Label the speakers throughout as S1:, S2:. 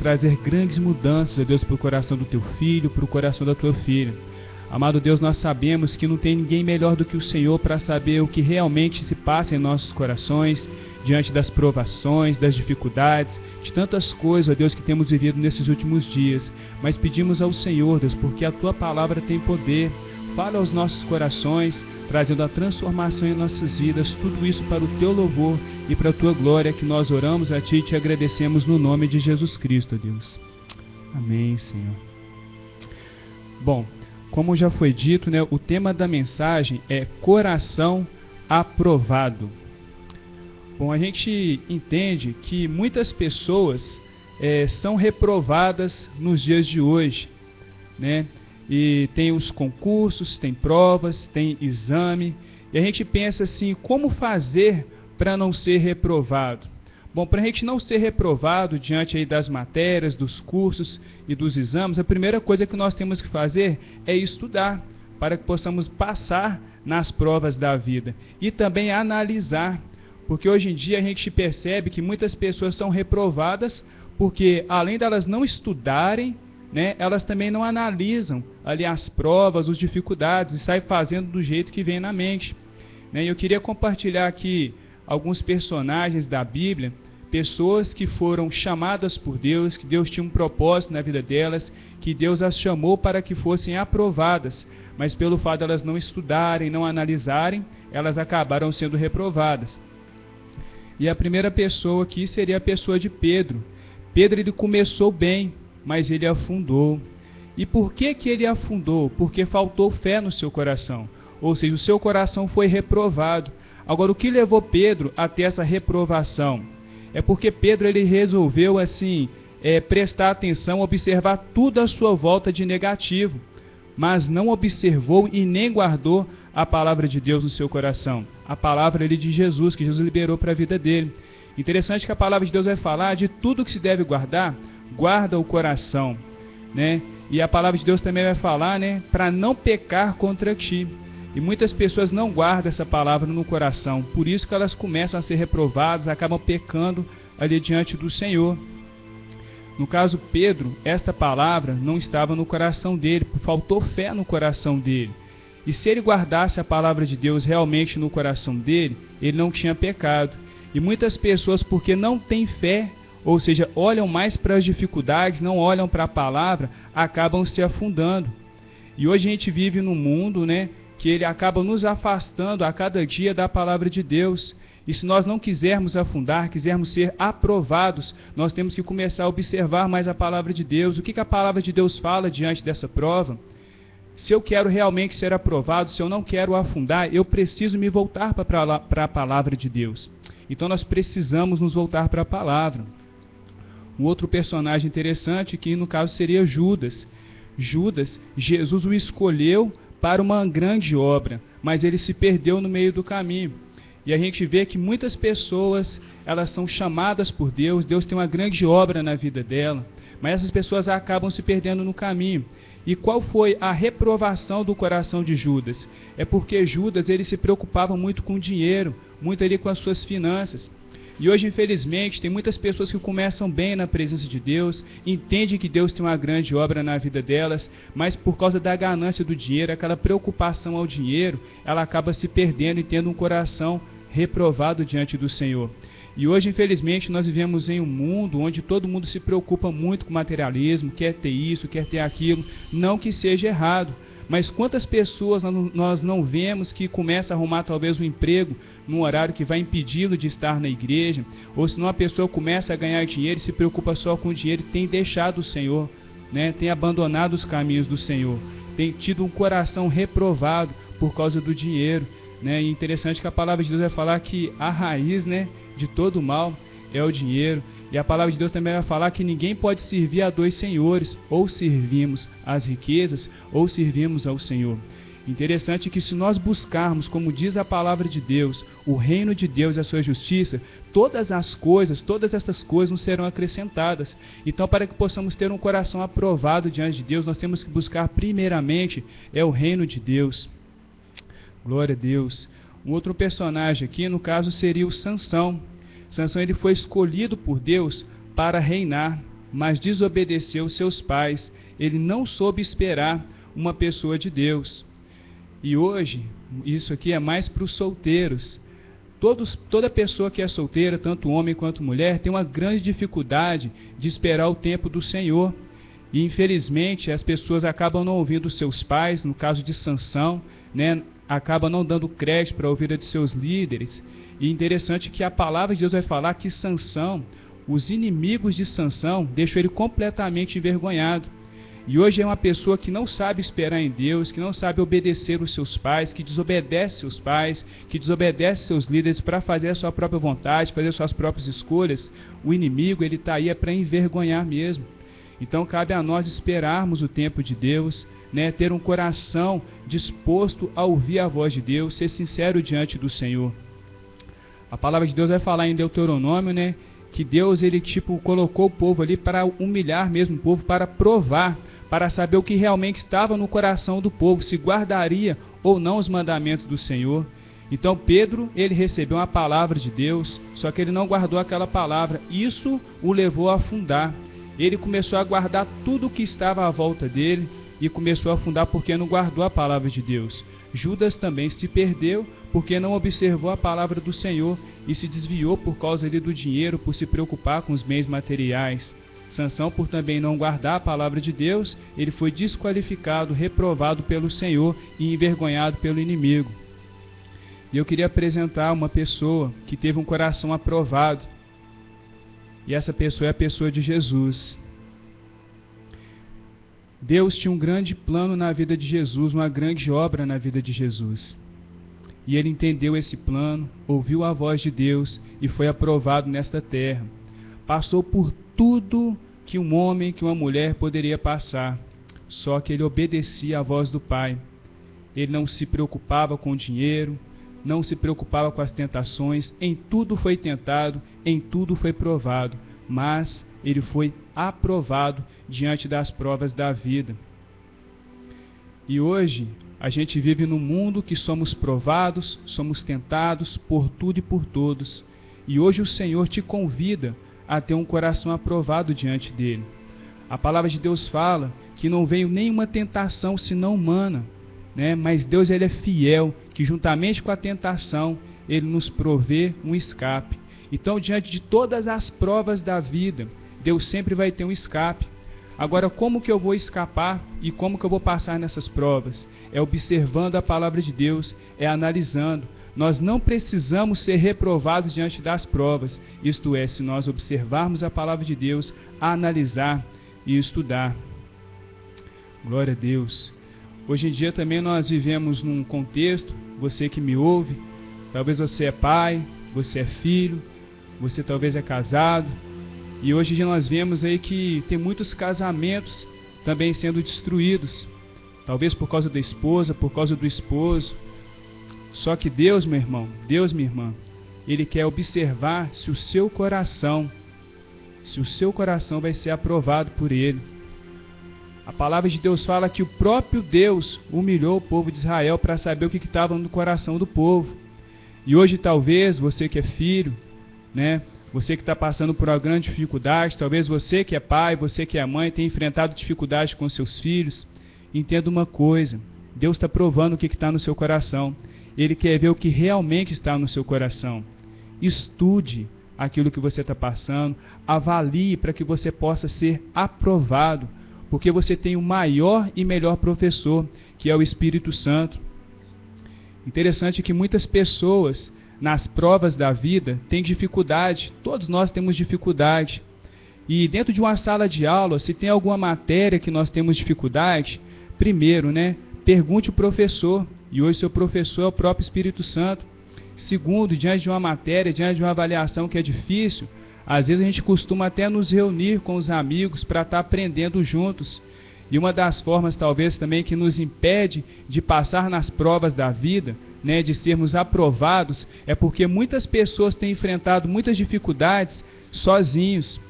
S1: trazer grandes mudanças, ó Deus, para o coração do teu filho, para o coração da tua filha. Amado Deus, nós sabemos que não tem ninguém melhor do que o Senhor para saber o que realmente se passa em nossos corações, diante das provações, das dificuldades, de tantas coisas, ó Deus, que temos vivido nesses últimos dias. Mas pedimos ao Senhor, Deus, porque a tua palavra tem poder. Fala aos nossos corações, trazendo a transformação em nossas vidas, tudo isso para o teu louvor e para a tua glória, que nós oramos a ti e te agradecemos no nome de Jesus Cristo, Deus. Amém, Senhor. Bom, como já foi dito, né, o tema da mensagem é coração aprovado. Bom, a gente entende que muitas pessoas são reprovadas nos dias de hoje, né? E tem os concursos, tem provas, tem exame, e a gente pensa assim, como fazer para não ser reprovado? Bom, para a gente não ser reprovado diante aí das matérias, dos cursos e dos exames, a primeira coisa que nós temos que fazer é estudar, para que possamos passar nas provas da vida e também analisar, porque hoje em dia a gente percebe que muitas pessoas são reprovadas porque, além delas não estudarem, né, elas também não analisam ali as provas, as dificuldades e saem fazendo do jeito que vem na mente, né? E eu queria compartilhar aqui alguns personagens da Bíblia, pessoas que foram chamadas por Deus, que Deus tinha um propósito na vida delas, que Deus as chamou para que fossem aprovadas, mas pelo fato de elas não estudarem, não analisarem, elas acabaram sendo reprovadas. E a primeira pessoa aqui seria a pessoa de Pedro. Pedro, ele começou bem, mas ele afundou. E por que ele afundou? Porque faltou fé no seu coração. Ou seja, o seu coração foi reprovado. Agora, o que levou Pedro a ter essa reprovação? É porque Pedro, ele resolveu assim, prestar atenção, observar tudo à sua volta de negativo, mas não observou e nem guardou a palavra de Deus no seu coração. A palavra de Jesus, que Jesus liberou para a vida dele. Interessante que a palavra de Deus vai falar de tudo que se deve guardar, guarda o coração, né? E a palavra de Deus também vai falar, né, para não pecar contra ti. E muitas pessoas não guardam essa palavra no coração, por isso que elas começam a ser reprovadas, acabam pecando ali diante do Senhor. No caso Pedro, esta palavra não estava no coração dele, faltou fé no coração dele. E se ele guardasse a palavra de Deus realmente no coração dele, ele não tinha pecado. E muitas pessoas, porque não têm fé, ou seja, olham mais para as dificuldades, não olham para a palavra, acabam se afundando. E hoje a gente vive num mundo, né, que ele acaba nos afastando a cada dia da palavra de Deus. E se nós não quisermos afundar, quisermos ser aprovados, nós temos que começar a observar mais a palavra de Deus. O que a palavra de Deus fala diante dessa prova? Se eu quero realmente ser aprovado, se eu não quero afundar, eu preciso me voltar para a palavra de Deus. Então nós precisamos nos voltar para a palavra. Um outro personagem interessante que no caso seria Judas. Judas, Jesus o escolheu para uma grande obra, mas ele se perdeu no meio do caminho. E a gente vê que muitas pessoas, elas são chamadas por Deus, Deus tem uma grande obra na vida dela, mas essas pessoas acabam se perdendo no caminho. E qual foi a reprovação do coração de Judas? É porque Judas, ele se preocupava muito com o dinheiro, muito ali com as suas finanças. E hoje, infelizmente, tem muitas pessoas que começam bem na presença de Deus, entendem que Deus tem uma grande obra na vida delas, mas por causa da ganância do dinheiro, aquela preocupação ao dinheiro, ela acaba se perdendo e tendo um coração reprovado diante do Senhor. E hoje, infelizmente, nós vivemos em um mundo onde todo mundo se preocupa muito com materialismo, quer ter isso, quer ter aquilo, não que seja errado. Mas quantas pessoas nós não vemos que começam a arrumar talvez um emprego num horário que vai impedi-lo de estar na igreja, ou se não a pessoa começa a ganhar dinheiro e se preocupa só com o dinheiro e tem deixado o Senhor, né? Tem abandonado os caminhos do Senhor, tem tido um coração reprovado por causa do dinheiro, né? E interessante que a palavra de Deus vai falar que a raiz, né, de todo mal é o dinheiro. E a palavra de Deus também vai falar que ninguém pode servir a dois senhores, ou servimos às riquezas, ou servimos ao Senhor. Interessante que se nós buscarmos, como diz a palavra de Deus, o reino de Deus e a sua justiça, todas essas coisas nos serão acrescentadas. Então, para que possamos ter um coração aprovado diante de Deus, nós temos que buscar primeiramente o reino de Deus. Glória a Deus. Um outro personagem aqui, no caso, seria o Sansão. Sansão, ele foi escolhido por Deus para reinar. mas desobedeceu seus pais. Ele não soube esperar uma pessoa de Deus. E hoje, isso aqui é mais para os solteiros. Toda pessoa que é solteira, tanto homem quanto mulher, tem uma grande dificuldade de esperar o tempo do Senhor. E infelizmente as pessoas acabam não ouvindo seus pais, no caso de Sansão, né, acabam não dando crédito para a ouvida de seus líderes. E interessante que a palavra de Deus vai falar que Sansão, os inimigos de Sansão, deixam ele completamente envergonhado. E hoje é uma pessoa que não sabe esperar em Deus, que não sabe obedecer os seus pais, que desobedece seus pais, que desobedece seus líderes para fazer a sua própria vontade, fazer suas próprias escolhas. O inimigo, ele está aí para envergonhar mesmo. Então cabe a nós esperarmos o tempo de Deus, né, ter um coração disposto a ouvir a voz de Deus, ser sincero diante do Senhor. A palavra de Deus vai falar em Deuteronômio, né, que Deus ele colocou o povo ali para humilhar mesmo o povo, para provar, para saber o que realmente estava no coração do povo, se guardaria ou não os mandamentos do Senhor. Então Pedro, ele recebeu uma palavra de Deus, só que ele não guardou aquela palavra. Isso o levou a afundar. Ele começou a guardar tudo o que estava à volta dele e começou a afundar porque não guardou a palavra de Deus. Judas também se perdeu porque não observou a palavra do Senhor e se desviou por causa ali do dinheiro, por se preocupar com os bens materiais. Sansão, por também não guardar a palavra de Deus, ele foi desqualificado, reprovado pelo Senhor e envergonhado pelo inimigo. E eu queria apresentar uma pessoa que teve um coração aprovado. E essa pessoa é a pessoa de Jesus. Deus tinha um grande plano na vida de Jesus, uma grande obra na vida de Jesus. E ele entendeu esse plano, ouviu a voz de Deus e foi aprovado nesta terra. Passou por tudo que um homem, que uma mulher poderia passar, só que ele obedecia à voz do Pai. Ele não se preocupava com o dinheiro, não se preocupava com as tentações, em tudo foi tentado, em tudo foi provado, mas ele foi aprovado diante das provas da vida. E hoje a gente vive num mundo que somos provados, somos tentados por tudo e por todos. E hoje o Senhor te convida a ter um coração aprovado diante dele. A palavra de Deus fala que não veio nenhuma tentação senão humana, né? Mas Deus ele é fiel, que juntamente com a tentação ele nos provê um escape. Então, diante de todas as provas da vida, Deus sempre vai ter um escape. Agora, como que eu vou escapar e como que eu vou passar nessas provas? É observando a palavra de Deus, é analisando. Nós não precisamos ser reprovados diante das provas, isto é, se nós observarmos a palavra de Deus, analisar e estudar. Glória a Deus. Hoje em dia também nós vivemos num contexto, você que me ouve, talvez você é pai, você é filho, você talvez é casado, e hoje em dia nós vemos aí que tem muitos casamentos também sendo destruídos, talvez por causa da esposa, por causa do esposo. Só que Deus, meu irmão, Deus, minha irmã, Ele quer observar se o seu coração vai ser aprovado por Ele. A palavra de Deus fala que o próprio Deus humilhou o povo de Israel para saber o que estava no coração do povo. E hoje talvez você que é filho, né, você que está passando por uma grande dificuldade, talvez você que é pai, você que é mãe, tenha enfrentado dificuldade com seus filhos, entenda uma coisa, Deus está provando o que está no seu coração. Ele quer ver o que realmente está no seu coração. Estude aquilo que você está passando, avalie para que você possa ser aprovado, porque você tem o maior e melhor professor, que é o Espírito Santo. Interessante que muitas pessoas, nas provas da vida, têm dificuldade, todos nós temos dificuldade. E dentro de uma sala de aula, se tem alguma matéria que nós temos dificuldade, primeiro, né, pergunte o professor, e hoje seu professor é o próprio Espírito Santo. Segundo, diante de uma matéria, diante de uma avaliação que é difícil, às vezes a gente costuma até nos reunir com os amigos para estar aprendendo juntos. E uma das formas talvez também que nos impede de passar nas provas da vida, né, de sermos aprovados, é porque muitas pessoas têm enfrentado muitas dificuldades sozinhos.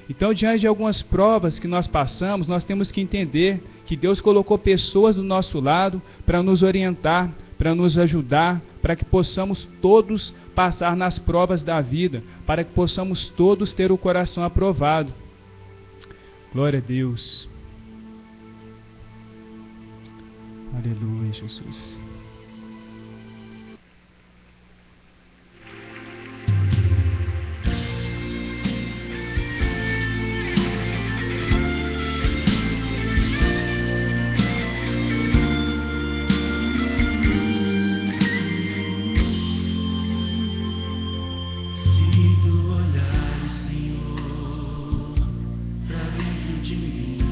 S1: Então, diante de algumas provas que nós passamos, nós temos que entender que Deus colocou pessoas do nosso lado para nos orientar, para nos ajudar, para que possamos todos passar nas provas da vida, para que possamos todos ter o coração aprovado. Glória a Deus. Aleluia, Jesus.
S2: Se tu olhares, Senhor, pra dentro de mim,